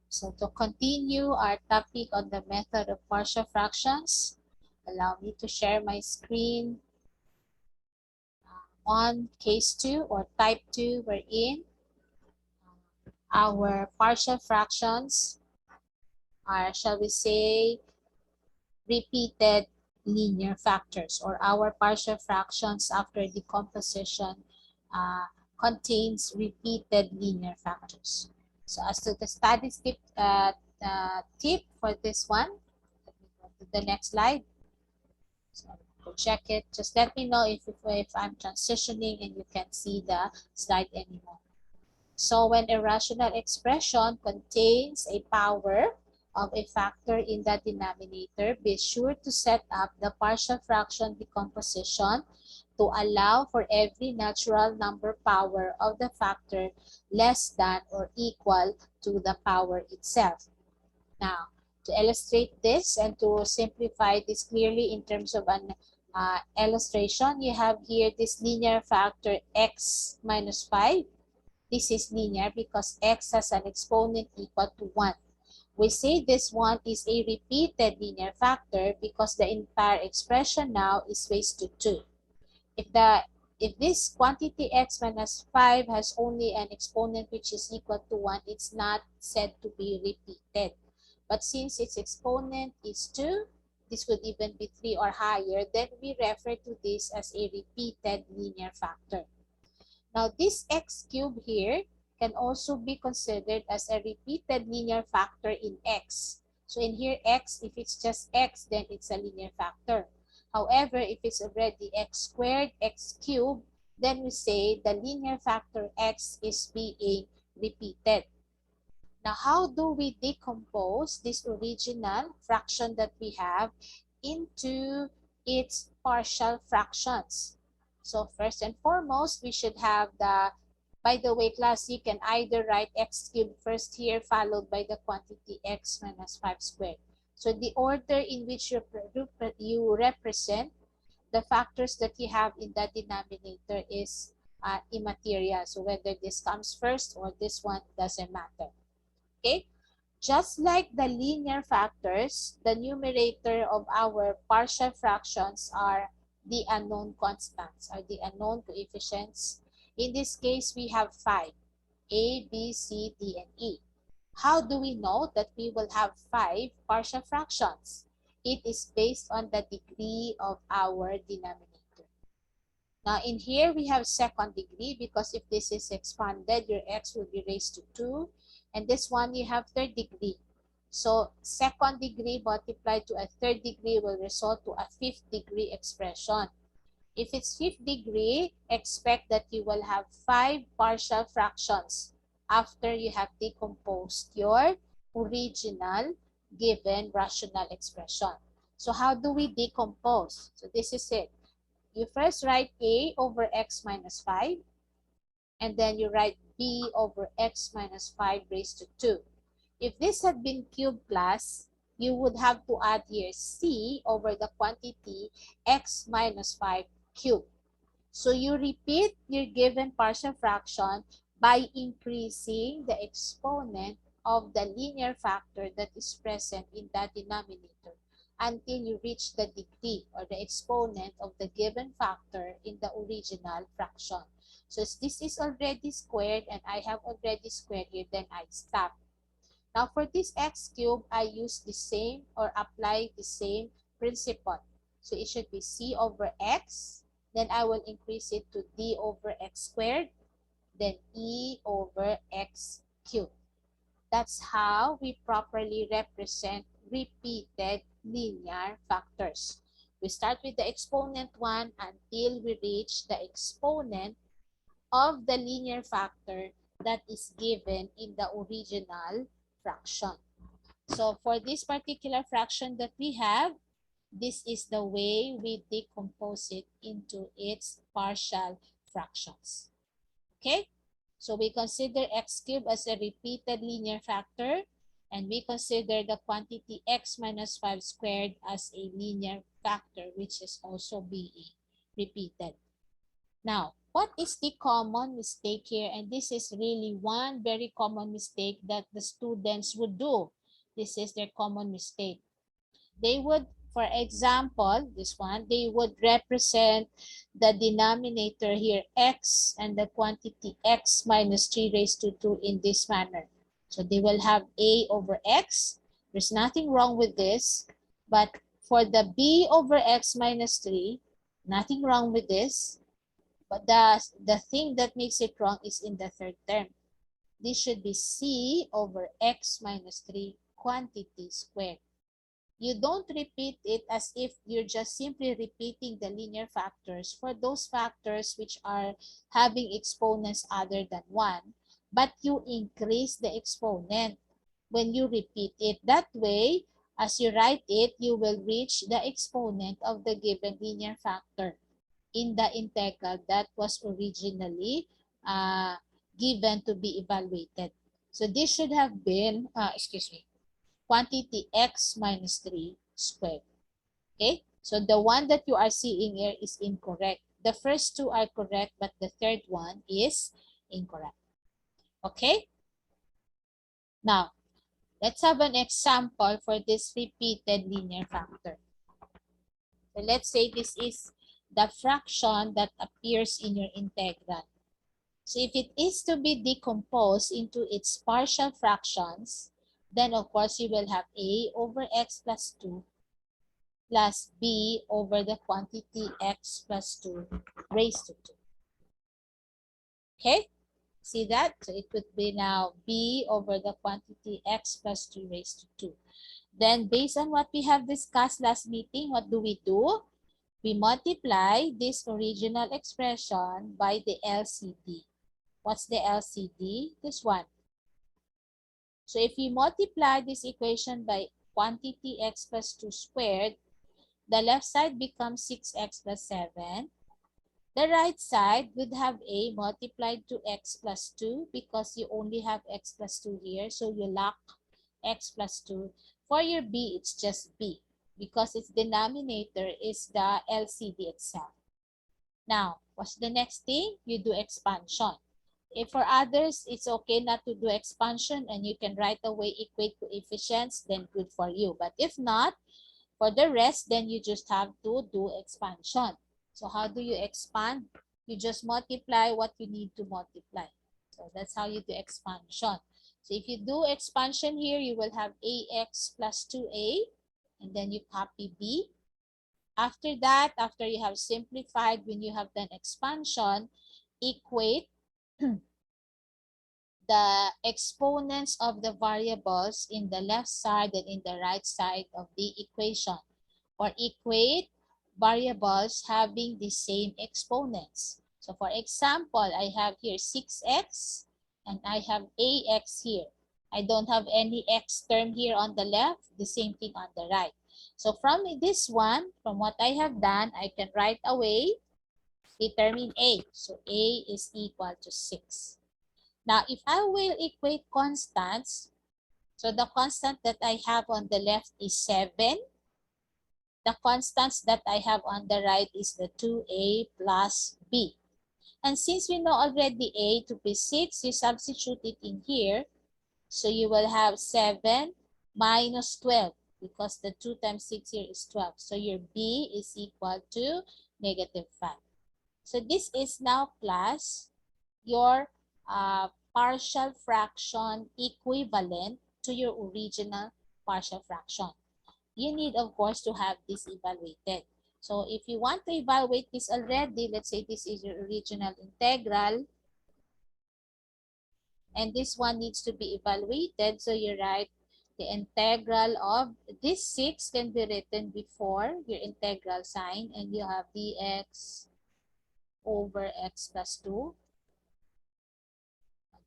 So to continue our topic on the method of partial fractions, allow me to share my screen on case 2 or type 2 wherein our partial fractions are, shall we say, repeated linear factors, or our partial fractions after decomposition uh, contains repeated linear factors. So as to the statistic tip for this one, let me go to the next slide. So to check it, just let me know if I'm transitioning and you can't see the slide anymore. So when a rational expression contains a power of a factor in the denominator, be sure to set up the partial fraction decomposition to allow for every natural number power of the factor less than or equal to the power itself. Now, to illustrate this and to simplify this clearly in terms of an illustration, you have here this linear factor x minus 5. This is linear because x has an exponent equal to 1. We say this one is a repeated linear factor because the entire expression now is raised to 2. If this quantity x minus 5 has only an exponent which is equal to 1, it's not said to be repeated. But since its exponent is 2, this could even be 3 or higher, then we refer to this as a repeated linear factor. Now, this x cubed here can also be considered as a repeated linear factor in x. So in here, x, if it's just x, then it's a linear factor. However, if it's already x squared, x cubed, then we say the linear factor x is being repeated. Now, how do we decompose this original fraction that we have into its partial fractions? So first and foremost, we should have by the way, class, you can either write x cubed first here, followed by the quantity x minus 5 squared. So the order in which you represent the factors that you have in the denominator is immaterial. So whether this comes first or this one doesn't matter. Okay? Just like the linear factors, the numerator of our partial fractions are the unknown constants, or the unknown coefficients. In this case, we have 5, A, B, C, D, and E. How do we know that we will have 5 partial fractions? It is based on the degree of our denominator. Now, in here, we have second degree because if this is expanded, your x will be raised to 2. And this one, you have third degree. So second degree multiplied to a third degree will result to a fifth degree expression. If it's fifth degree, expect that you will have 5 partial fractions after you have decomposed your original given rational expression. So how do we decompose? So this is it. You first write a over x minus 5, and then you write b over x minus 5 raised to 2. If this had been cube class, you would have to add here c over the quantity x minus 5 cubed. So you repeat your given partial fraction by increasing the exponent of the linear factor that is present in the denominator until you reach the degree or the exponent of the given factor in the original fraction. So this is already squared and I have already squared here, then I stop. Now for this x cubed, I use the same or apply the same principle. So it should be c over x, then I will increase it to d over x squared, then e over x cubed. That's how we properly represent repeated linear factors. We start with the exponent 1 until we reach the exponent of the linear factor that is given in the original fraction. So for this particular fraction that we have, this is the way we decompose it into its partial fractions. Okay? So we consider x cubed as a repeated linear factor, and we consider the quantity x minus 5 squared as a linear factor, which is also being repeated. Now, What is the common mistake here? And this is really one very common mistake that the students would do. This is their common mistake. They would, for example, this one, they would represent the denominator here, x, and the quantity x minus 3 raised to 2 in this manner. So they will have a over x. There's nothing wrong with this. But for the b over x minus 3, nothing wrong with this. But the thing that makes it wrong is in the third term. This should be c over x minus 3 quantity squared. You don't repeat it as if you're just simply repeating the linear factors for those factors which are having exponents other than 1, but you increase the exponent when you repeat it. That way, as you write it, you will reach the exponent of the given linear factor in the integral that was originally given to be evaluated. So this should have been, quantity x minus 3 squared. Okay, so the one that you are seeing here is incorrect. The first two are correct, but the third one is incorrect. Okay, now let's have an example for this repeated linear factor. So let's say this is the fraction that appears in your integral. So if it is to be decomposed into its partial fractions, then of course you will have a over x plus 2 plus b over the quantity x plus 2 raised to 2. Okay? See that? So it would be now b over the quantity x plus 2 raised to 2. Then based on what we have discussed last meeting, what do? We multiply this original expression by the LCD. What's the LCD? This one. So if you multiply this equation by quantity x plus 2 squared, the left side becomes 6x plus 7. The right side would have a multiplied to x plus 2 because you only have x plus 2 here. So you lack x plus 2. For your b, it's just b because its denominator is the LCD itself. Now, what's the next thing? You do expansion. If for others, it's okay not to do expansion and you can right away equate coefficients, then good for you. But if not, for the rest, then you just have to do expansion. So how do you expand? You just multiply what you need to multiply. So that's how you do expansion. So if you do expansion here, you will have ax plus 2a, and then you copy b. After that, after you have simplified, when you have done expansion, equate the exponents of the variables in the left side and in the right side of the equation, or equate variables having the same exponents. So for example, I have here 6x and I have ax here. I don't have any x term here on the left, the same thing on the right. So from this one, from what I have done, I can right away determine a. So a is equal to 6. Now, if I will equate constants, so the constant that I have on the left is 7. The constants that I have on the right is the 2a plus b. And since we know already a to be 6, you substitute it in here. So you will have 7 minus 12 because the 2 times 6 here is 12. So your b is equal to negative 5. So this is now class your partial fraction equivalent to your original partial fraction. You need, of course, to have this evaluated. So if you want to evaluate this already, let's say this is your original integral, and this one needs to be evaluated. So you write the integral of this 6 can be written before your integral sign, and you have dx over x plus 2.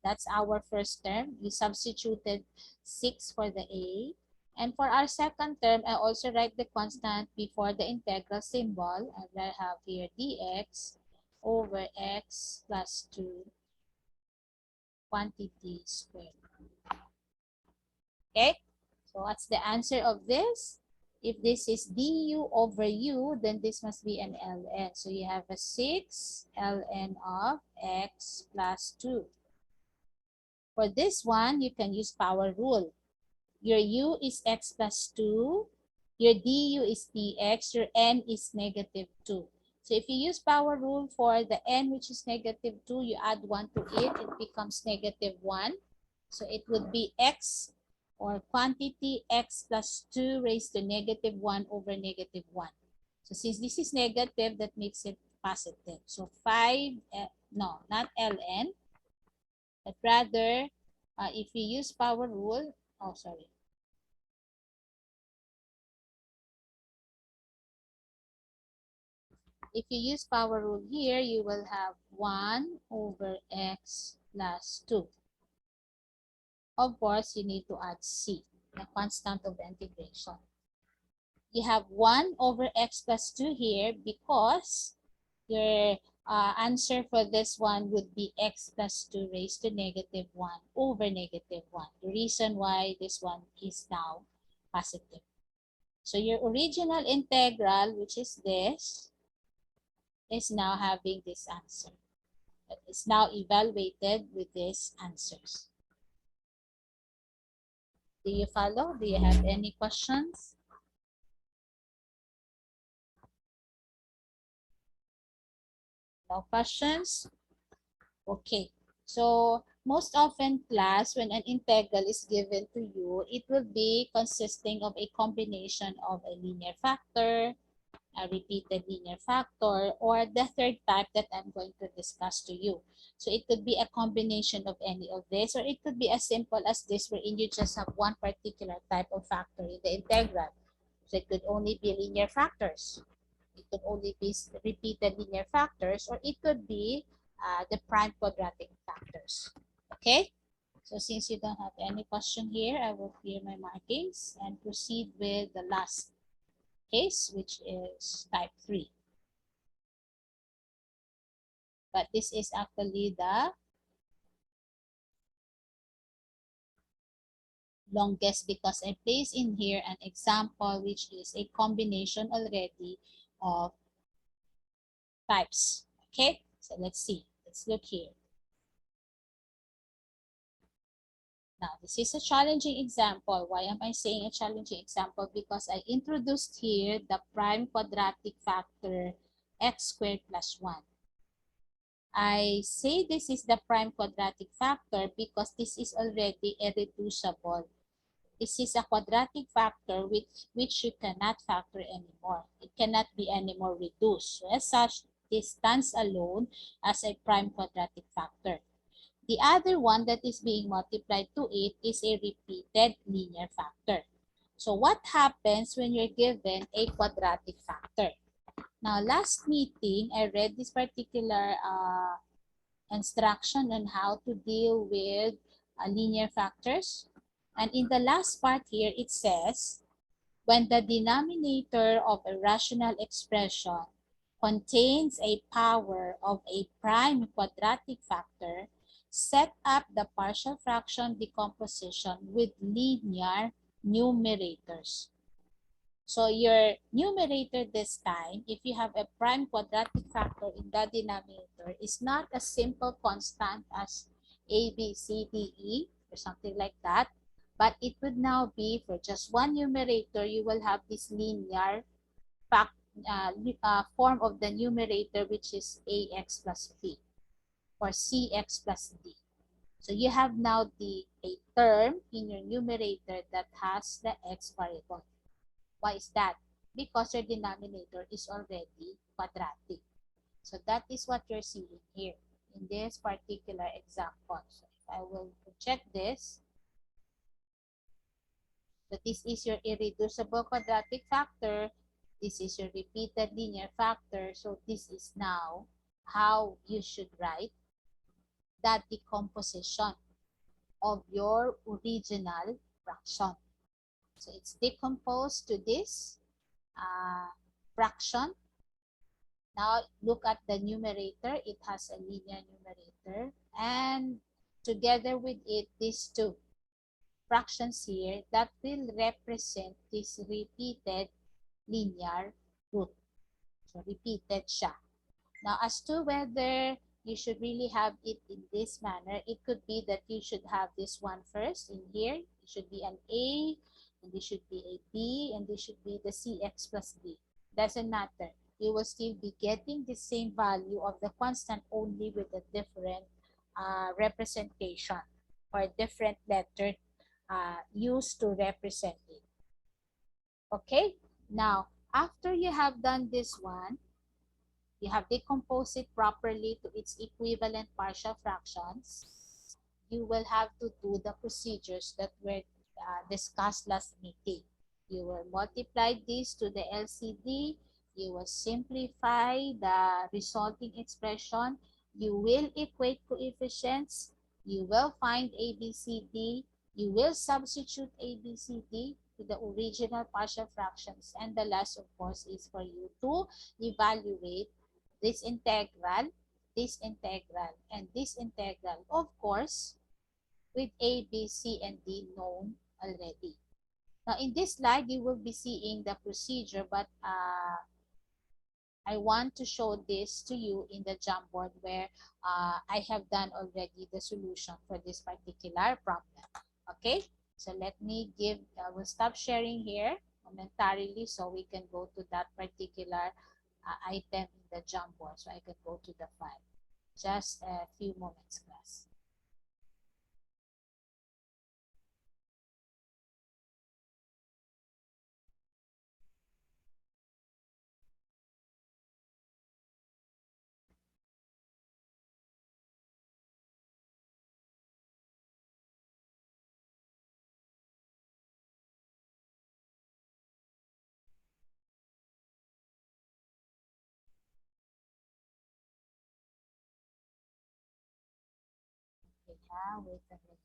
That's our first term. We substituted 6 for the a. And for our second term, I also write the constant before the integral symbol. And I have here dx over x plus 2 quantity squared. Okay? So what's the answer of this? If this is du over u, then this must be an ln. So you have a 6 ln of x plus 2. For this one, you can use power rule. Your u is x plus 2. Your du is dx. Your n is negative 2. So if you use power rule for the n, which is negative 2, you add 1 to it, it becomes negative 1. So it would be x, or quantity x plus 2 raised to negative 1 over negative 1. So since this is negative, that makes it positive. So 5, no, not ln, but rather, if we use power rule, oh, sorry. If you use power rule here, you will have 1 over x plus 2. Of course, you need to add c, the constant of the integration. You have 1 over x plus 2 here because your answer for this one would be x plus 2 raised to negative 1 over negative 1. The reason why this one is now positive. So your original integral, which is this, is now having this answer. It's now evaluated with these answers. Do you follow? Do you have any questions? No questions? Okay. So most often, class, when an integral is given to you, it will be consisting of a combination of a linear factor, a repeated linear factor, or the third type that I'm going to discuss to you. So it could be a combination of any of this, or it could be as simple as this, wherein you just have one particular type of factor in the integral. So it could only be linear factors. It could only be repeated linear factors, or it could be the prime quadratic factors. Okay? So since you don't have any question here, I will clear my markings and proceed with the last case, which is type 3. But this is actually the longest because I place in here an example which is a combination already of types. Okay, so let's see. Let's look here. Now, this is a challenging example. Why am I saying a challenging example? Because I introduced here the prime quadratic factor x squared plus 1. I say this is the prime quadratic factor because this is already irreducible. This is a quadratic factor which you cannot factor anymore. It cannot be anymore reduced. So as such, this stands alone as a prime quadratic factor. The other one that is being multiplied to it is a repeated linear factor. So what happens when you're given a quadratic factor? Now, last meeting, I read this particular instruction on how to deal with linear factors. And in the last part here, it says, when the denominator of a rational expression contains a power of a prime quadratic factor, set up the partial fraction decomposition with linear numerators. So your numerator this time, if you have a prime quadratic factor in the denominator, is not a simple constant as A, B, C, D, E, or something like that. But it would now be, for just one numerator, you will have this linear form of the numerator, which is AX plus B, or CX plus D. So you have now a term in your numerator that has the X variable. Why is that? Because your denominator is already quadratic. So that is what you're seeing here in this particular example. So if I will project this, so this is your irreducible quadratic factor, this is your repeated linear factor, so this is now how you should write that decomposition of your original fraction. So it's decomposed to this fraction. Now look at the numerator. It has a linear numerator, and together with it, these two fractions here that will represent this repeated linear root. So, repeated siya. Now, as to whether you should really have it in this manner, it could be that you should have this one first in here. It should be an A, and this should be a B, and this should be the CX plus D. Doesn't matter. You will still be getting the same value of the constant, only with a different representation or different letter used to represent it. Okay? Now, after you have done this one, you have decomposed it properly to its equivalent partial fractions, you will have to do the procedures that were discussed last meeting. You will multiply this to the LCD. You will simplify the resulting expression. You will equate coefficients. You will find ABCD. You will substitute ABCD to the original partial fractions. And the last, of course, is for you to evaluate this integral, and this integral, of course, with A, B, C, and D known already. Now, in this slide, you will be seeing the procedure, but I want to show this to you in the Jamboard where I have done already the solution for this particular problem. Okay, so let me give, we'll stop sharing here momentarily so we can go to that particular item in the Jamboard, so I can go to the file. Just a few moments, class. Okay, wait a minute.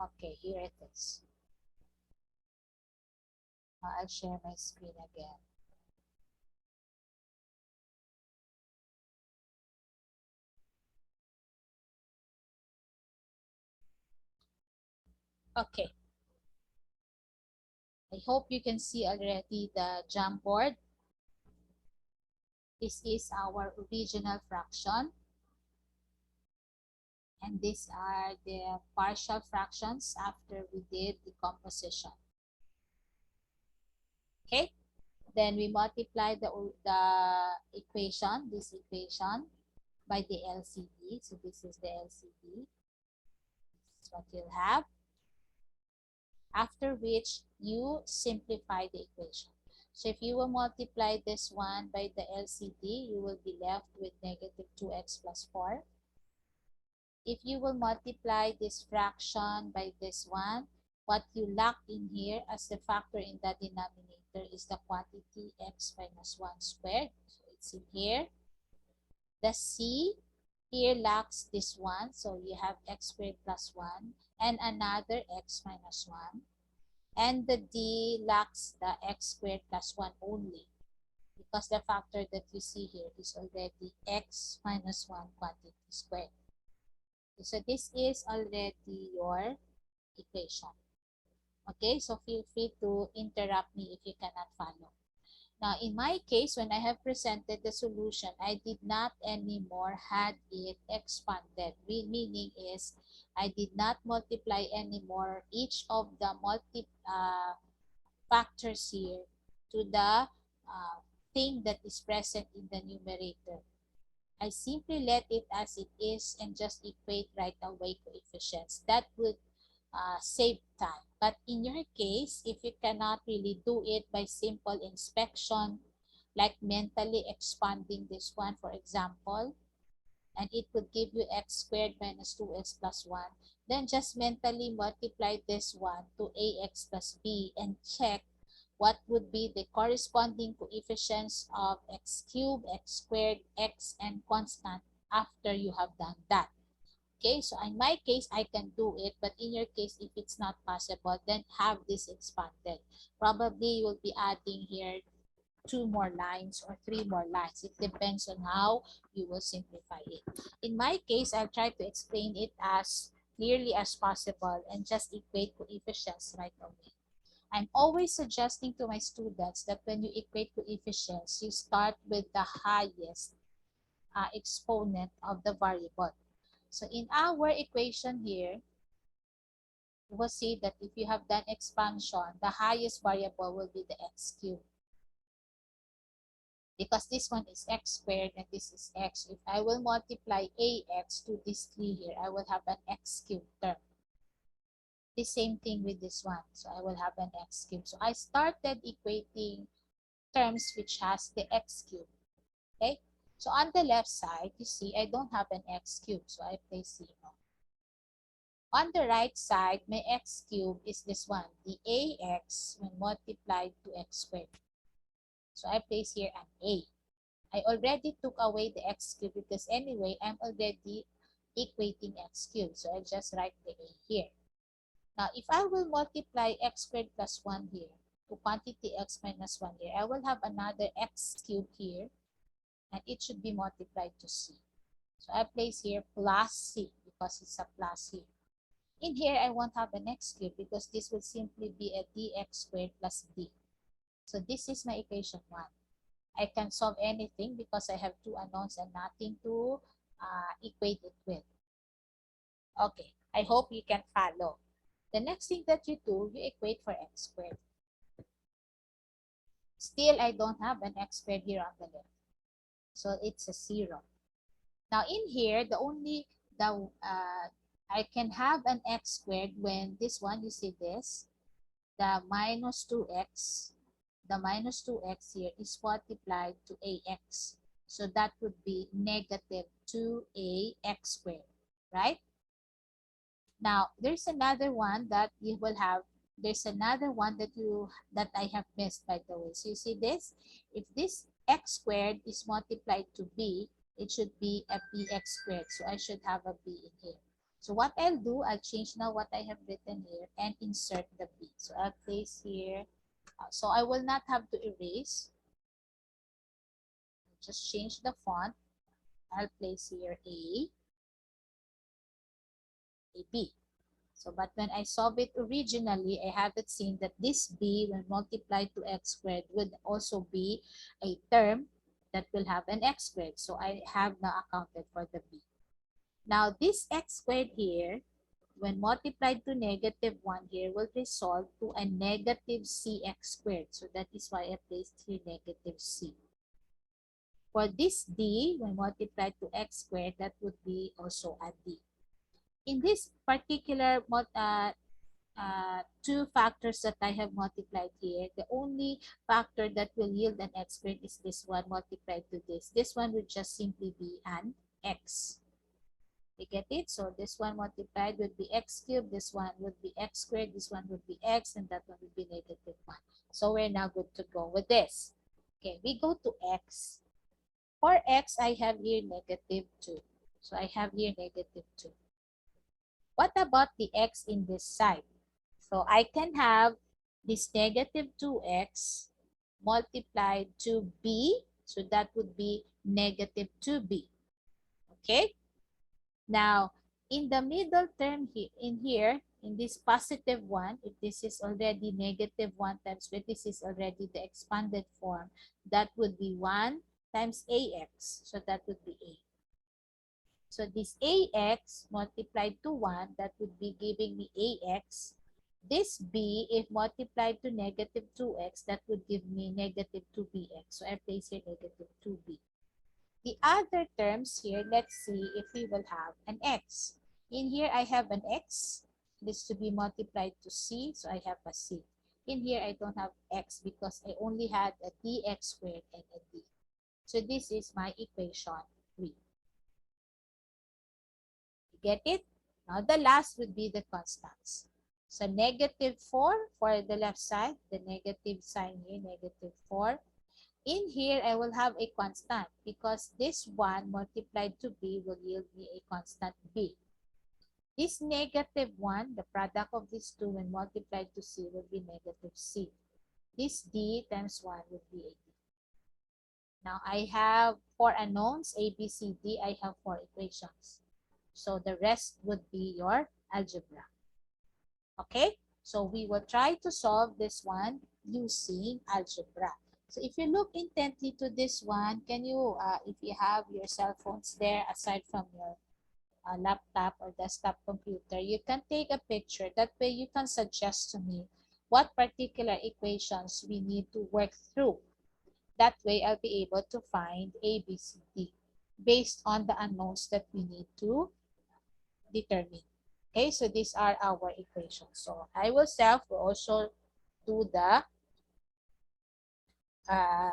Okay, here it is. I'll share my screen again. Okay. I hope you can see already the Jamboard. This is our original fraction. And these are the partial fractions after we did decomposition. Okay? Then we multiply the equation, this equation, by the LCD. So this is the LCD. This is what you'll have. After which you simplify the equation. So if you will multiply this one by the LCD, you will be left with negative 2x plus 4. If you will multiply this fraction by this one, what you lack in here as the factor in the denominator is the quantity x minus 1 squared. So it's in here. The C here lacks this one. So you have x squared plus 1 and another x minus 1. And the D lacks the x squared plus 1 only, because the factor that you see here is already x minus 1 quantity squared. So this is already your equation. Okay, so feel free to interrupt me if you cannot follow. Now, in my case, when I have presented the solution, I did not anymore had it expanded. Meaning is, I did not multiply anymore each of the factors here to the thing that is present in the numerator. I simply let it as it is and just equate right away coefficients. That would save time. But in your case, if you cannot really do it by simple inspection, like mentally expanding this one, for example, and it would give you x squared minus 2x plus 1, then just mentally multiply this one to ax plus b and check what would be the corresponding coefficients of x cubed, x squared, x, and constant after you have done that. Okay, so in my case, I can do it, but in your case, if it's not possible, then have this expanded. Probably you will be adding here 2 more lines or 3 more lines. It depends on how you will simplify it. In my case, I'll try to explain it as clearly as possible and just equate coefficients right away. I'm always suggesting to my students that when you equate coefficients, you start with the highest exponent of the variable. So in our equation here, you will see that if you have done expansion, the highest variable will be the x cubed. Because this one is x squared and this is x. If I will multiply ax to this 3 here, I will have an x cubed term. The same thing with this one. So I will have an x cubed. So I started equating terms which has the x cubed. Okay? So on the left side, you see, I don't have an x cubed. So I place 0. On the right side, my x cubed is this one, the ax when multiplied to x squared. So I place here an a. I already took away the x cubed because anyway, I'm already equating x cubed. So I just write the a here. Now, if I will multiply x squared plus 1 here to quantity x minus 1 here, I will have another x cubed here, and it should be multiplied to c. So I place here plus c because it's a plus here. In here, I won't have an x cubed because this will simply be a dx squared plus d. So this is my equation 1. I can solve anything because I have 2 unknowns and nothing to equate it with. Okay, I hope you can follow. The next thing that you do, you equate for x squared. Still, I don't have an x squared here on the left. So it's a 0. Now in here, I can have an x squared when this one, you see this, the minus 2x here is multiplied to ax. So that would be negative 2ax squared, right? Now, there's another one that you will have. There's another one that I have missed, by the way. So you see this? If this x squared is multiplied to b, it should be a bx squared. So I should have a b in here. So what I'll do, I'll change now what I have written here and insert the b. So I'll place here. So I will not have to erase. Just change the font. I'll place here a b. So, but when I solve it originally, I haven't seen that this b, when multiplied to x squared, would also be a term that will have an x squared. So, I have now accounted for the b. Now, this x squared here, when multiplied to negative 1 here, will resolve to a negative cx squared. So, that is why I placed here negative c. For this d, when multiplied to x squared, that would be also a d. In this particular 2 factors that I have multiplied here, the only factor that will yield an x squared is this one multiplied to this. This one would just simply be an x. You get it? So this one multiplied would be x cubed, this one would be x squared, this one would be x, and that one would be negative 1. So we're now good to go with this. Okay, we go to x. For x, I have here negative 2. So I have here negative 2. What about the x in this side? So I can have this negative 2x multiplied to b. So that would be negative 2b. Okay? Now, in the middle term here, in this positive one, if this is already negative 1 times when this is already the expanded form, that would be 1 times ax. So that would be a. So this ax multiplied to 1, that would be giving me ax. This b, if multiplied to negative 2x, that would give me negative 2bx. So I place here negative 2b. The other terms here, let's see if we will have an x. In here, I have an x. This to be multiplied to c, so I have a c. In here, I don't have x because I only had a dx squared and a d. So this is my equation 3. Get it? Now the last would be the constants. So negative 4 for the left side, the negative sign here, negative 4. In here, I will have a constant because this 1 multiplied to b will yield me a constant b. This negative 1, the product of these two when multiplied to c will be negative c. This d times 1 would be a d. Now I have 4 unknowns, a, b, c, d. I have 4 equations. So the rest would be your algebra. Okay? So we will try to solve this one using algebra. So if you look intently to this one, can you, if you have your cell phones there aside from your laptop or desktop computer, you can take a picture. That way you can suggest to me what particular equations we need to work through. That way I'll be able to find A, B, C, D based on the unknowns that we need to determine. Okay, so these are our equations. So I will also do the uh,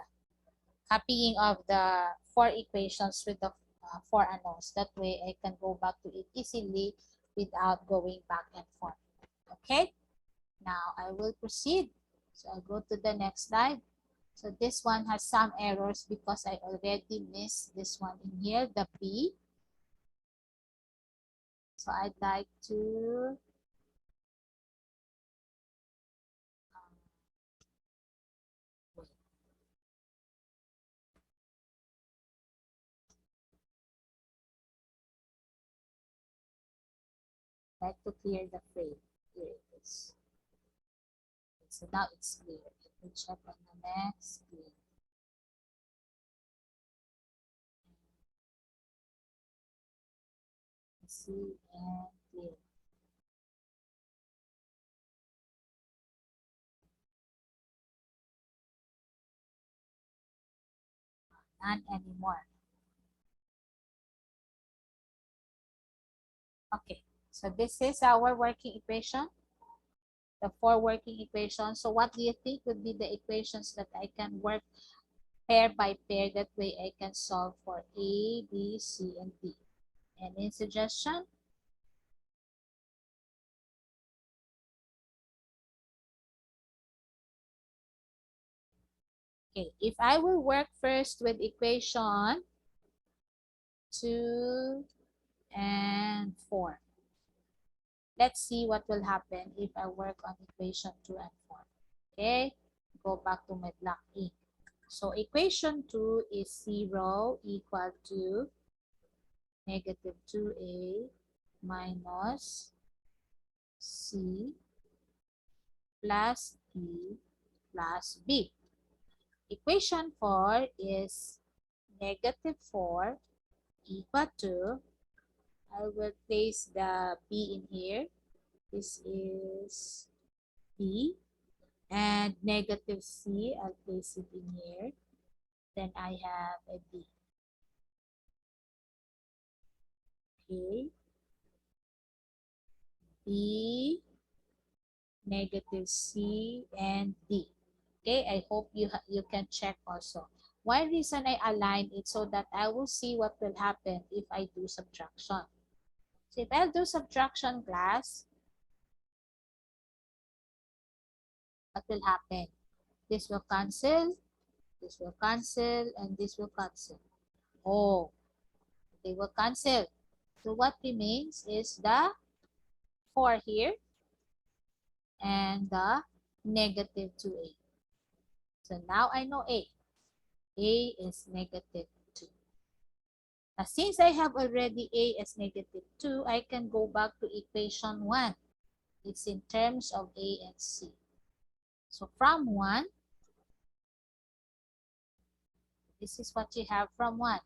copying of the 4 equations with the 4 unknowns. That way I can go back to it easily without going back and forth. Okay, now I will proceed. So I'll go to the next slide. So this one has some errors because I already missed this one in here, the B. So I'd like to clear the frame. Here it is. So now it's clear. Let me check on the next screen. See and clear. None anymore. Okay, so this is our working equation, the 4 working equations. So what do you think would be the equations that I can work pair by pair? That way I can solve for A, B, C, and D. Any suggestion? Okay, if I will work first with equation 2 and 4. Let's see what will happen if I work on equation 2 and 4. Okay, go back to my black ink. So equation 2 is 0 equal to negative 2a minus c plus d plus b. Equation 4 is negative 4 equal to, I will place the b in here. This is b. And negative c, I'll place it in here. Then I have a d. Okay. B, negative c, and d. Okay, I hope you can check also. One reason I align it so that I will see what will happen if I do subtraction. So if I do subtraction, class, what will happen? This will cancel, and this will cancel. Oh, they will cancel. So what remains is the 4 here and the negative 2a. So now I know a. A is negative 2. Now, since I have already a as negative 2, I can go back to equation 1. It's in terms of a and c. So from 1, this is what you have from 1.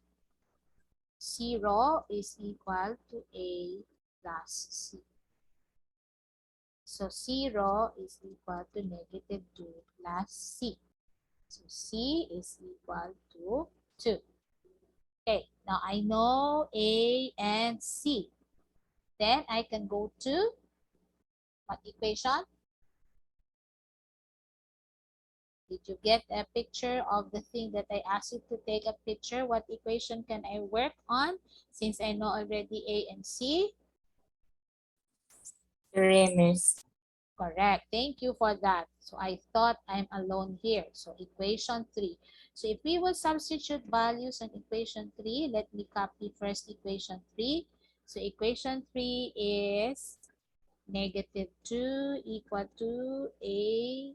0 is equal to a plus c. So 0 is equal to negative 2 plus c. So c is equal to 2. Okay, now I know A and C. Then I can go to what equation? Did you get a picture of the thing that I asked you to take a picture? What equation can I work on since I know already A and C? Miss. Correct. Thank you for that. So I thought I'm alone here. So equation 3. So if we will substitute values in equation 3, let me copy first equation 3. So equation 3 is negative 2 equal to A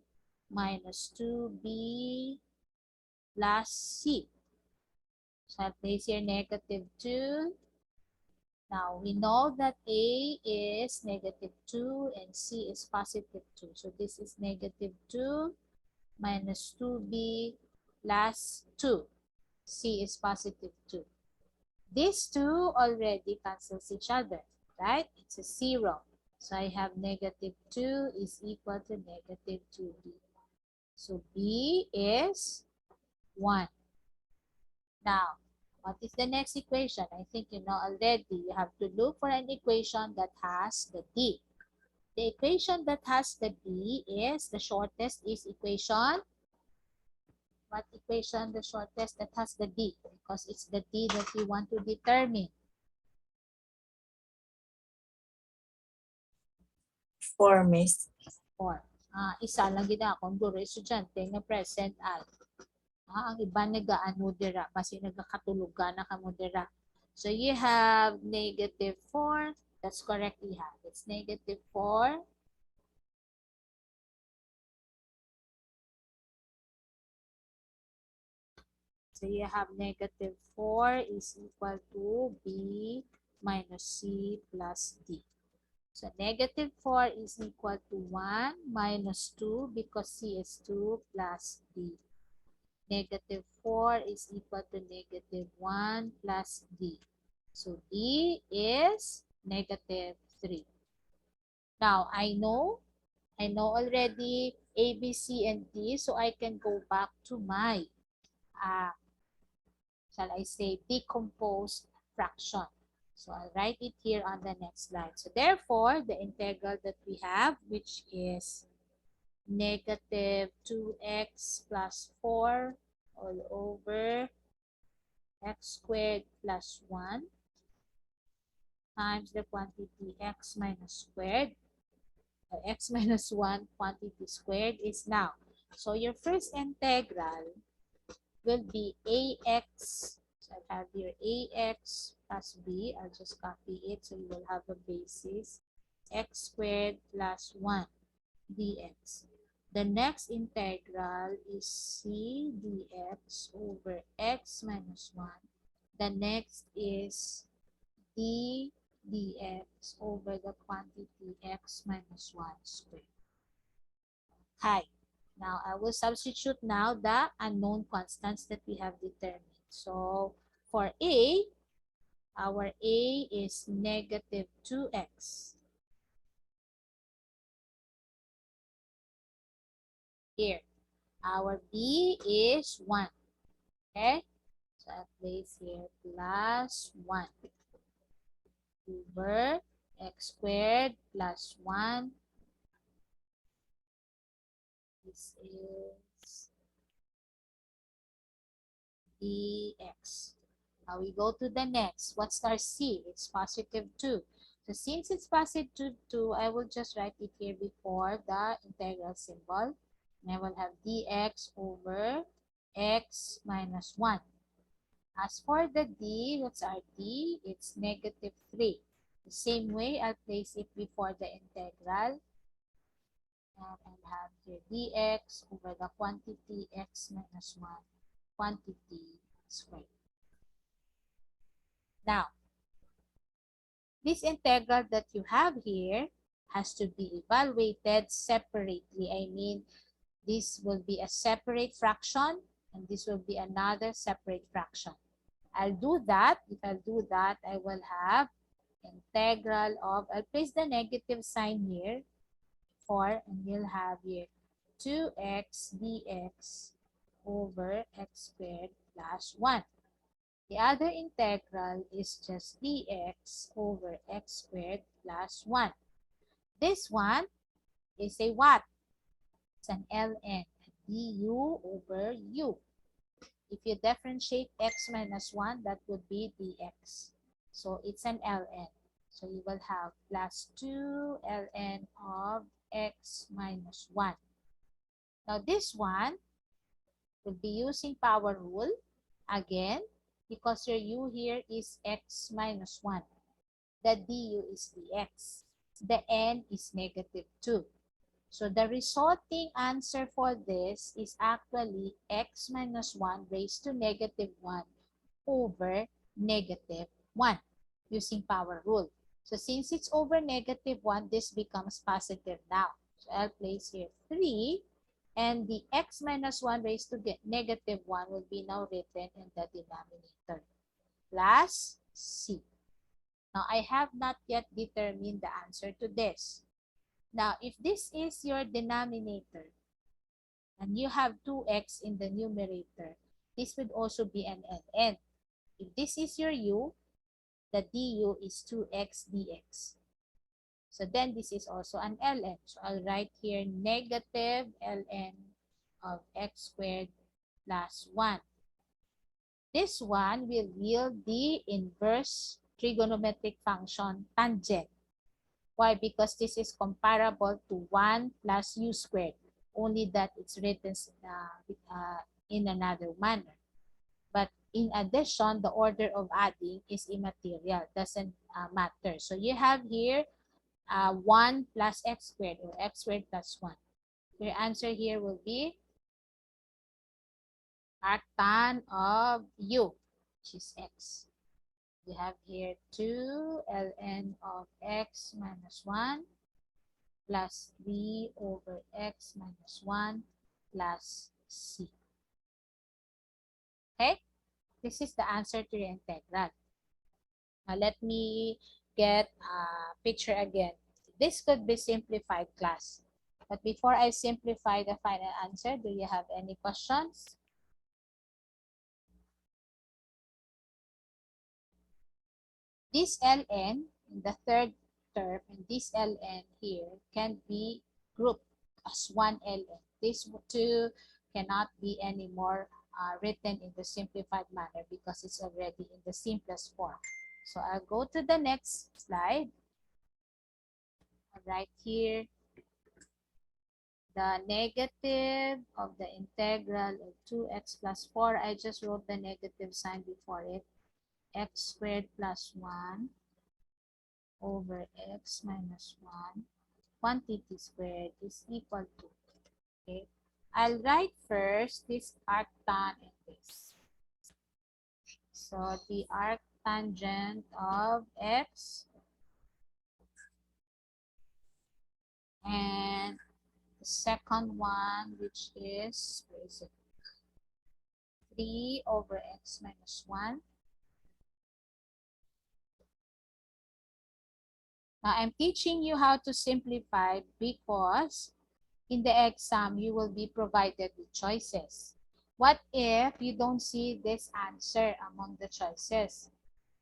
minus 2B plus C. So I place here negative 2. Now we know that A is negative 2 and C is positive 2. So this is negative 2 minus 2B plus 2. C is positive 2. These two already cancels each other, right? It's a 0. So I have negative 2 is equal to negative 2B. So B is 1. Now, what is the next equation? I think you know already. You have to look for an equation that has the D. The equation that has the D is, the shortest is equation. What equation the shortest that has the D? Because it's the D that we want to determine. 4, Miss. 4. Isa lang gina akong guro estudyante nga present al. Ang iba nagaano dira, basi nagakatulugan na kamo dira. So you have negative 4. That's correct, Iha. It's negative 4. So you have negative 4 is equal to B minus C plus D. So negative 4 is equal to 1 minus 2 because C is 2 plus D. Negative 4 is equal to negative 1 plus D. So D is negative 3. Now, I know already A, B, C, and D, so I can go back to my, shall I say, decomposed fraction. So I'll write it here on the next slide. So therefore, the integral that we have, which is negative 2x plus 4 all over x squared plus 1 times the quantity x minus squared, x minus 1 quantity squared is now. So your first integral will be ax. So I have here ax plus b. I'll just copy it so you will have a basis. X squared plus 1 dx. The next integral is c dx over x minus 1. The next is d dx over the quantity x minus 1 squared. Okay. Now, I will substitute now the unknown constants that we have determined. So, for A, our A is negative 2x. Here. Our B is 1. Okay? So, I place here plus 1 over x squared plus 1. This is dx. Now we go to the next. What's our c? It's positive 2. So since it's positive 2, I will just write it here before the integral symbol. And I will have dx over x minus 1. As for the d, what's our d? It's negative 3. The same way, I'll place it before the integral. And I'll have here dx over the quantity x minus 1 quantity squared. Now, this integral that you have here has to be evaluated separately. I mean, this will be a separate fraction and this will be another separate fraction. I'll do that. If I'll do that, I will have integral of, I'll place the negative sign here for, and you'll have here 2x dx over x squared plus 1. The other integral is just dx over x squared plus 1. This one is a what? It's an ln, du over u. If you differentiate x minus 1, that would be dx. So it's an ln. So you will have plus 2 ln of x minus 1. Now this one will be using power rule again, because your u here is x minus 1. the du is dx. The n is -2. So the resulting answer for this is actually x minus 1 raised to -1 over -1 using power rule. So since it's over -1, this becomes positive now. So I'll place here 3, and the x minus 1 raised to -1 will be now written in the denominator, plus c. Now, I have not yet determined the answer to this. Now, if this is your denominator, and you have 2x in the numerator, this would also be an ln. If this is your u, the du is 2x dx. So then this is also an ln. So I'll write here negative ln of x squared plus 1. This one will yield the inverse trigonometric function tangent. Why? Because this is comparable to 1 plus u squared, only that it's written in another manner. But in addition, the order of adding is immaterial, doesn't matter. So you have here 1 plus x squared, or x squared plus 1. Your answer here will be arctan of u, which is x. You have here 2 ln of x minus 1 plus 3 over x minus 1 plus c. Okay? This is the answer to your integral. Now, let me get a picture again. This could be simplified, class. But before I simplify the final answer, do you have any questions? This ln in the third term and this ln here can be grouped as one ln. These two cannot be anymore written in the simplified manner because it's already in the simplest form. So I'll go to the next slide. I'll write here the negative of the integral of 2x plus 4. I just wrote the negative sign before it. X squared plus 1 over x minus 1 quantity squared is equal to, okay, I'll write first this arctan and this. So the arctangent of x and the second one, which is, where is it? 3 over x minus 1. Now, I'm teaching you how to simplify because in the exam, you will be provided with choices. What if you don't see this answer among the choices?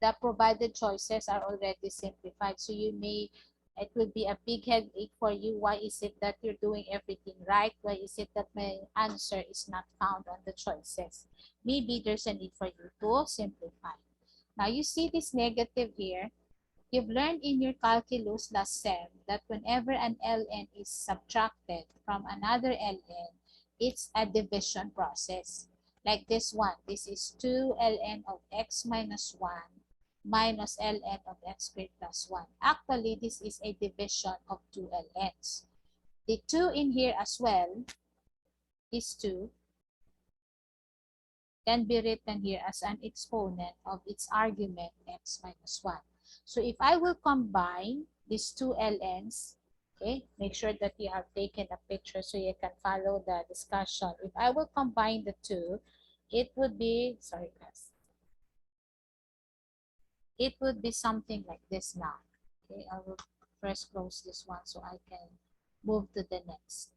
The provided choices are already simplified, so it will be a big headache for you. Why is it that you're doing everything right? Why is it that my answer is not found on the choices? Maybe there's a need for you to simplify. Now, you see this negative here. You've learned in your calculus last sem that whenever an ln is subtracted from another ln, it's a division process. Like this one, this is 2 ln of x minus 1 minus ln of x squared plus 1. Actually, this is a division of 2 ln's. The 2 in here as well, this 2, can be written here as an exponent of its argument x minus 1. So if I will combine these two ln's, okay, make sure that you have taken a picture so you can follow the discussion. If I will combine the two, it would be, sorry guys, it would be something like this now. Okay, I will first close this one so I can move to the next.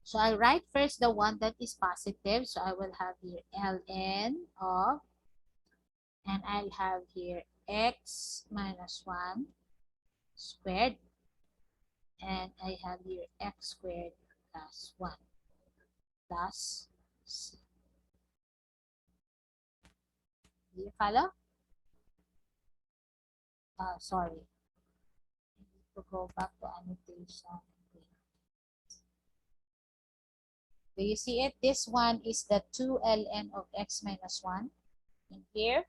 So I'll write first the one that is positive. So I will have here ln of, and I'll have here x minus 1 squared, and I have here x squared plus 1 plus c. Do you follow? Sorry. I need to go back to annotation. Do you see it? This one is the 2 ln of x minus 1 in here.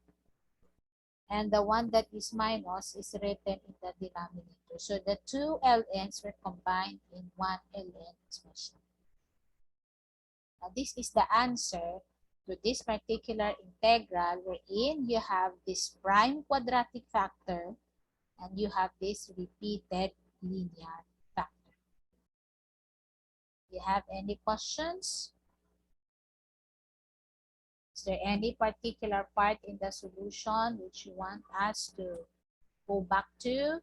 and the one that is minus is written in the denominator. So the two ln's were combined in one ln expression. Now this is the answer to this particular integral wherein you have this prime quadratic factor and you have this repeated linear factor. Do you have any questions? Is there any particular part in the solution which you want us to go back to?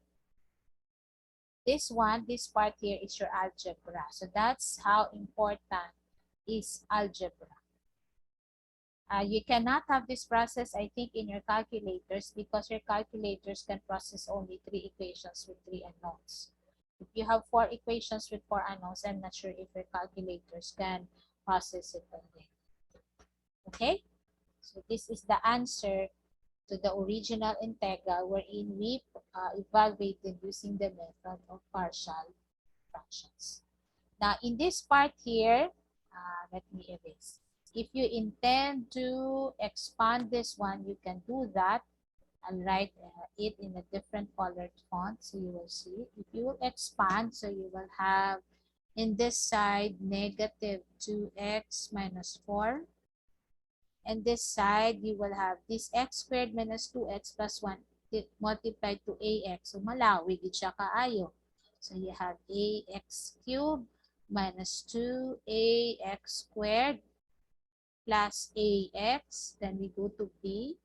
This one, this part here is your algebra. So that's how important is algebra. You cannot have this process, I think, in your calculators because your calculators can process only 3 equations with 3 unknowns. If you have 4 equations with 4 unknowns, I'm not sure if your calculators can process it already. Okay? So this is the answer to the original integral wherein we evaluated using the method of partial fractions. Now, in this part here, let me erase. If you intend to expand this one, you can do that and write it in a different colored font. So you will see. If you will expand, so you will have in this side negative 2x minus 4. And this side, you will have this x squared minus 2x plus 1 multiplied to ax. So malawig siya kaayo. So you have ax cubed minus 2ax squared plus ax. Then we go to b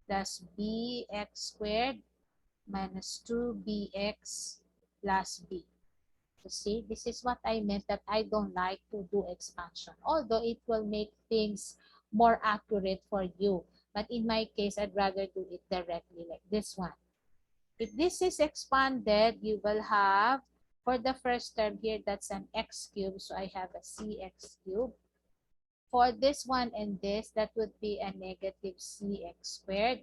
plus bx squared minus 2bx plus b. So see, this is what I meant that I don't like to do expansion. Although it will make things more accurate for you. But in my case, I'd rather do it directly like this one. If this is expanded, you will have, for the first term here, that's an x cubed. So I have a cx cubed. For this one and this, that would be a negative cx squared.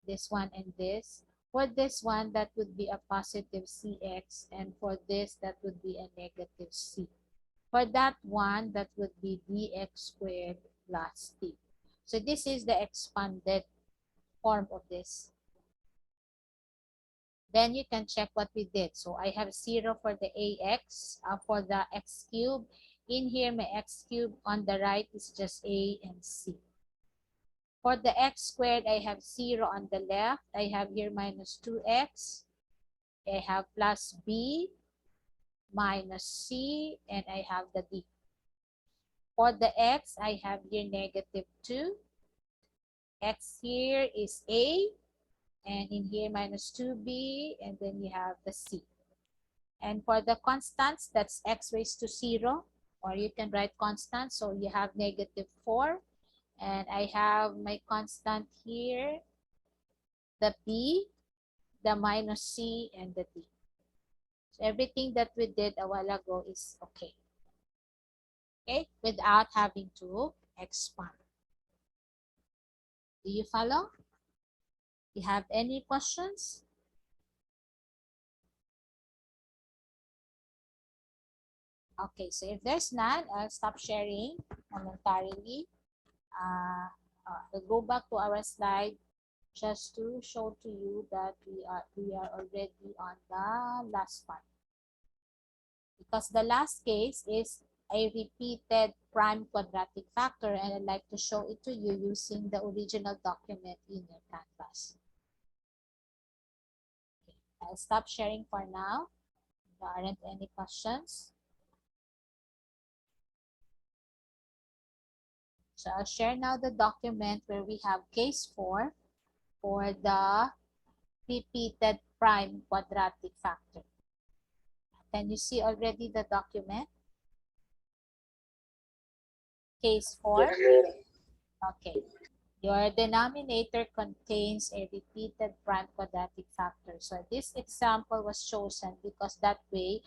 This one and this. For this one, that would be a positive cx. And for this, that would be a negative c. For that one, that would be dx squared plus t. So this is the expanded form of this. Then you can check what we did. So I have 0 for the ax, for the x cubed. In here, my x cubed on the right is just a and c. For the x squared, I have 0 on the left. I have here minus 2x. I have plus b minus c, and I have the d. For the x, I have here negative 2. X here is a, and in here minus 2b, and then you have the c. And for the constants, that's x raised to 0, or you can write constant. So you have negative 4, and I have my constant here, the b, the minus c, and the d. So everything that we did a while ago is okay. Okay, without having to expand. Do you follow? Do you have any questions? Okay, so if there's none, I'll stop sharing momentarily. We'll go back to our slide just to show to you that we are already on the last part. Because the last case is a repeated prime quadratic factor, and I'd like to show it to you using the original document in your Canvas. Okay, I'll stop sharing for now. There aren't any questions. So I'll share now the document where we have case 4 for the repeated prime quadratic factor. Can you see already the document? Case 4? Okay. Your denominator contains a repeated prime quadratic factor. So this example was chosen because that way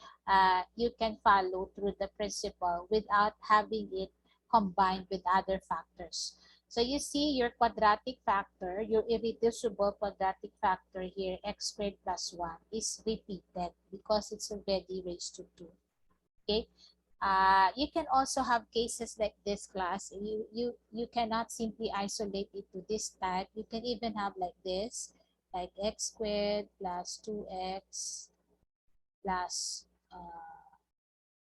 you can follow through the principle without having it combined with other factors. So you see your quadratic factor, your irreducible quadratic factor here, x squared plus 1, is repeated because it's already raised to 2. Okay? You can also have cases like this, class. You cannot simply isolate it to this type. You can even have like this, like x squared plus 2x plus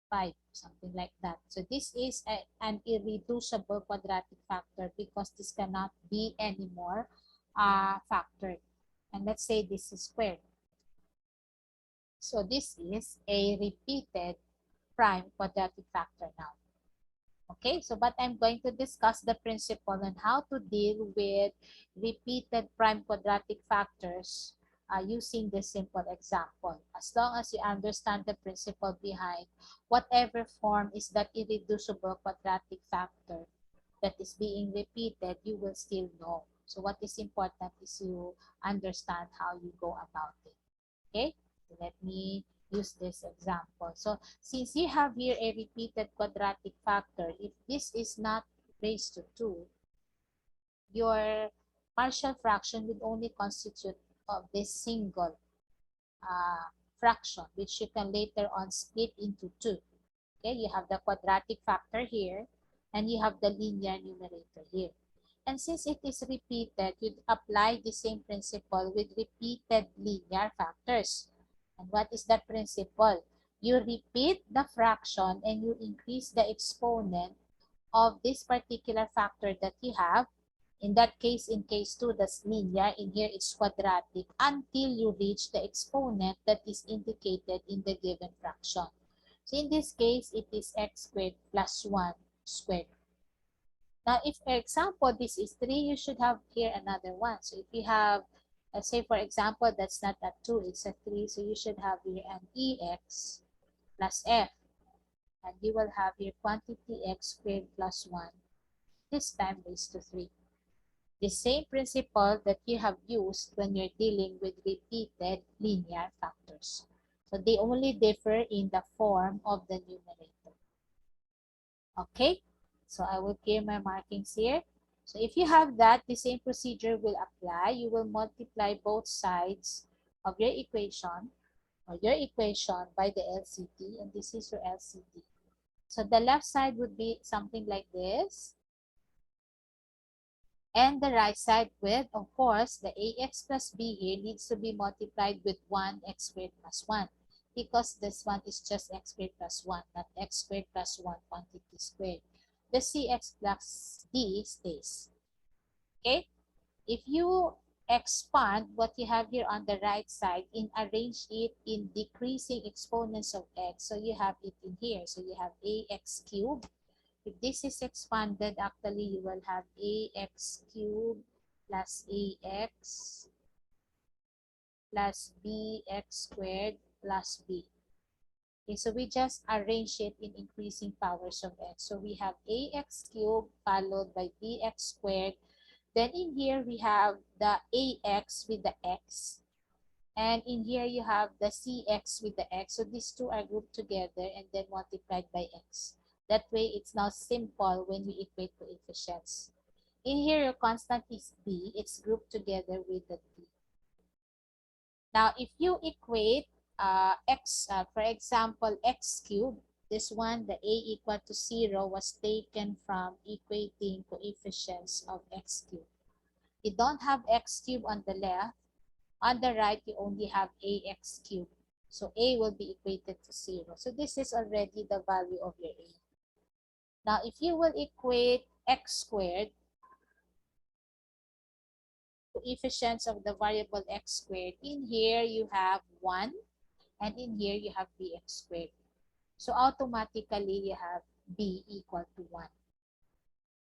5, something like that. So this is an irreducible quadratic factor because this cannot be anymore factored. And let's say this is squared. So this is a repeated prime quadratic factor now. Okay, so but I'm going to discuss the principle on how to deal with repeated prime quadratic factors using this simple example. As long as you understand the principle behind whatever form is that irreducible quadratic factor that is being repeated, you will still know. So what is important is you understand how you go about it. Okay, so let me use this example. So since you have here a repeated quadratic factor, if this is not raised to 2, your partial fraction would only constitute of this single fraction, which you can later on split into 2. Okay, you have the quadratic factor here, and you have the linear numerator here. And since it is repeated, you apply the same principle with repeated linear factors. And what is the principle? You repeat the fraction and you increase the exponent of this particular factor that you have. In that case, in case 2, that's linear. In here, it's quadratic until you reach the exponent that is indicated in the given fraction. So in this case, it is x squared plus 1 squared. Now, if, for example, this is 3, you should have here another 1. So if you have, let's say, for example, that's not a 2, it's a 3. So you should have here an ex plus f. And you will have here quantity x squared plus 1, this time raised to 3. The same principle that you have used when you're dealing with repeated linear factors. So they only differ in the form of the numerator. Okay, so I will clear my markings here. So if you have that, the same procedure will apply. You will multiply both sides of your equation by the LCD, and this is your LCD. So the left side would be something like this, and the right side with, of course, the ax plus b here needs to be multiplied with 1x squared plus 1, because this one is just x squared plus 1, not x squared plus 1 quantity squared. The cx plus d stays. Okay? If you expand what you have here on the right side and arrange it in decreasing exponents of x, so you have it in here. So you have ax cubed. If this is expanded, actually you will have ax cubed plus ax plus bx squared plus b. Okay, so we just arrange it in increasing powers of x. So we have ax cubed followed by bx squared. Then in here we have the ax with the x. And in here you have the cx with the x. So these two are grouped together and then multiplied by x. That way it's now simple when we equate coefficients. In here your constant is b. It's grouped together with the d. Now if you equate for example, x cubed, this one, the a equal to 0 was taken from equating coefficients of x cubed. You don't have x cubed on the left. On the right, you only have ax cubed. So a will be equated to 0. So this is already the value of your a. Now, if you will equate x squared, coefficients of the variable x squared, in here you have 1, and in here you have bx squared. So automatically you have b equal to 1.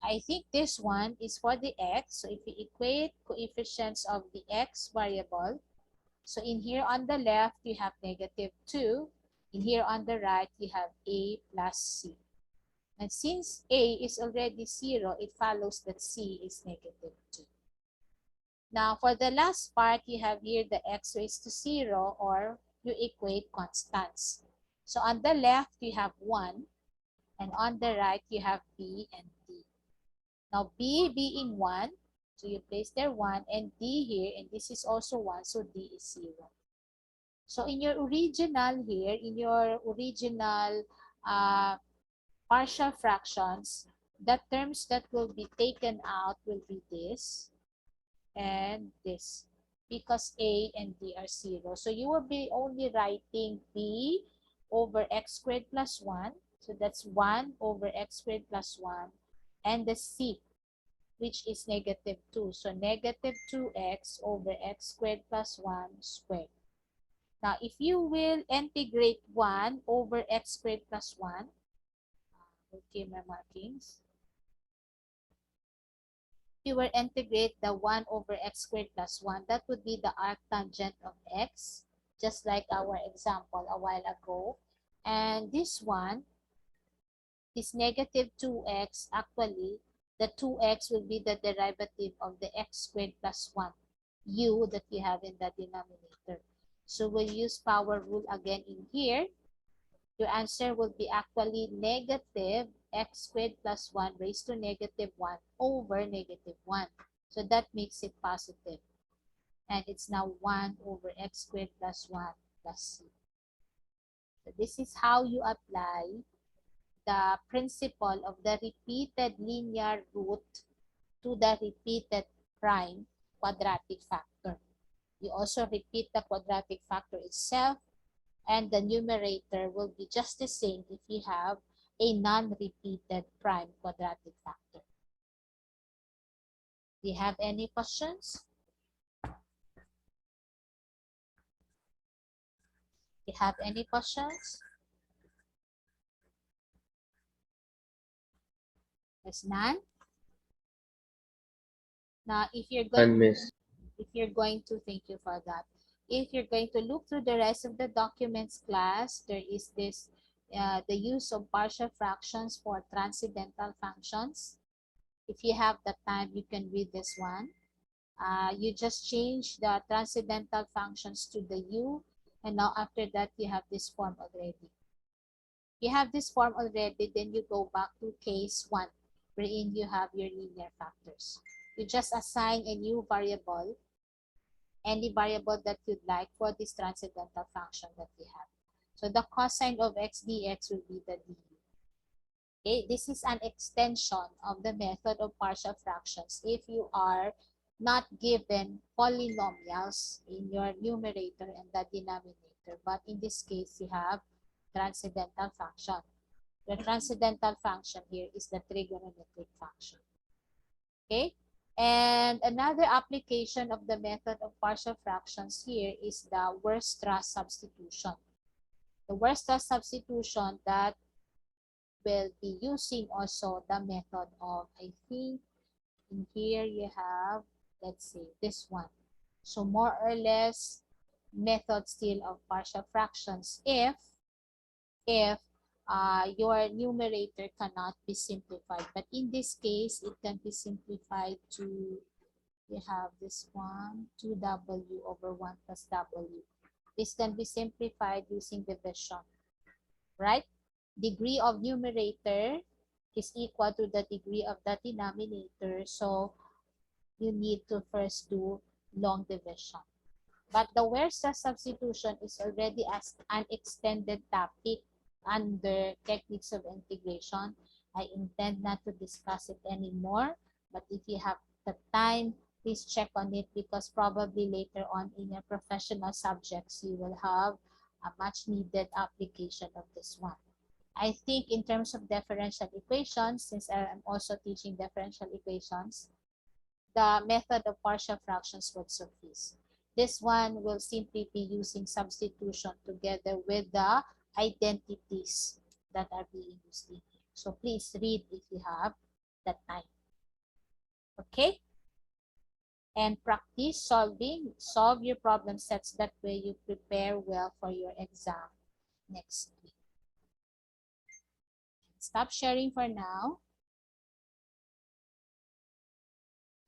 I think this one is for the x. So if you equate coefficients of the x variable, so in here on the left, you have -2. In here on the right, you have a plus c. And since a is already 0, it follows that c is -2. Now, for the last part, you have here the x raised to 0, or you equate constants. So on the left, you have 1, and on the right, you have b and d. Now, b being 1, so you place there 1, and d here, and this is also 1, so d is 0. So in your original here, in your original partial fractions, the terms that will be taken out will be this and this, because A and D are 0. So you will be only writing B over x squared plus 1. So that's 1 over x squared plus 1. And the C, which is negative 2. So negative 2x over x squared plus 1 squared. Now, if you will integrate 1 over x squared plus 1, okay, my markings. If you will integrate the 1 over x squared plus 1, that would be the arctangent of x, just like our example a while ago. And this one, this negative 2x, actually, the 2x will be the derivative of the x squared plus 1, u that you have in the denominator. So we'll use power rule again in here. Your answer will be actually negative x squared plus 1 raised to negative 1 over negative 1. So that makes it positive. And it's now 1 over x squared plus 1 plus c. So this is how you apply the principle of the repeated linear root to the repeated prime quadratic factor. You also repeat the quadratic factor itself, and the numerator will be just the same if you have a non-repeated prime quadratic factor. Do you have any questions? Do you have any questions? There's none? Now, if you're going to, thank you for that. If you're going to look through the rest of the documents class, there is this, the use of partial fractions for transcendental functions. If you have the time, you can read this one. You just change the transcendental functions to the u, and now after that, you have this form already. You have this form already, then you go back to case 1, wherein you have your linear factors. You just assign a new variable, any variable that you'd like for this transcendental function that we have. So the cosine of x dx will be the du. Okay, this is an extension of the method of partial fractions if you are not given polynomials in your numerator and the denominator, but in this case you have transcendental function. The transcendental function here is the trigonometric function. Okay, and another application of the method of partial fractions here is the Weierstrass substitution. The Weierstrass substitution that will be using also the method of, I think in here you have, let's see, this one. So more or less method still of partial fractions if your numerator cannot be simplified. But in this case, it can be simplified to, you have this one, 2w over 1 plus w. This can be simplified using division, right? Degree of numerator is equal to the degree of the denominator. So you need to first do long division. But the Weierstrass substitution is already as an extended topic under techniques of integration. I intend not to discuss it anymore, but if you have the time, please check on it, because probably later on in your professional subjects, you will have a much needed application of this one. I think in terms of differential equations, since I am also teaching differential equations, the method of partial fractions would suffice. This one will simply be using substitution together with the identities that are being used in here. So please read if you have the time. Okay? And practice solving. Solve your problem sets, that way you prepare well for your exam next week. Stop sharing for now.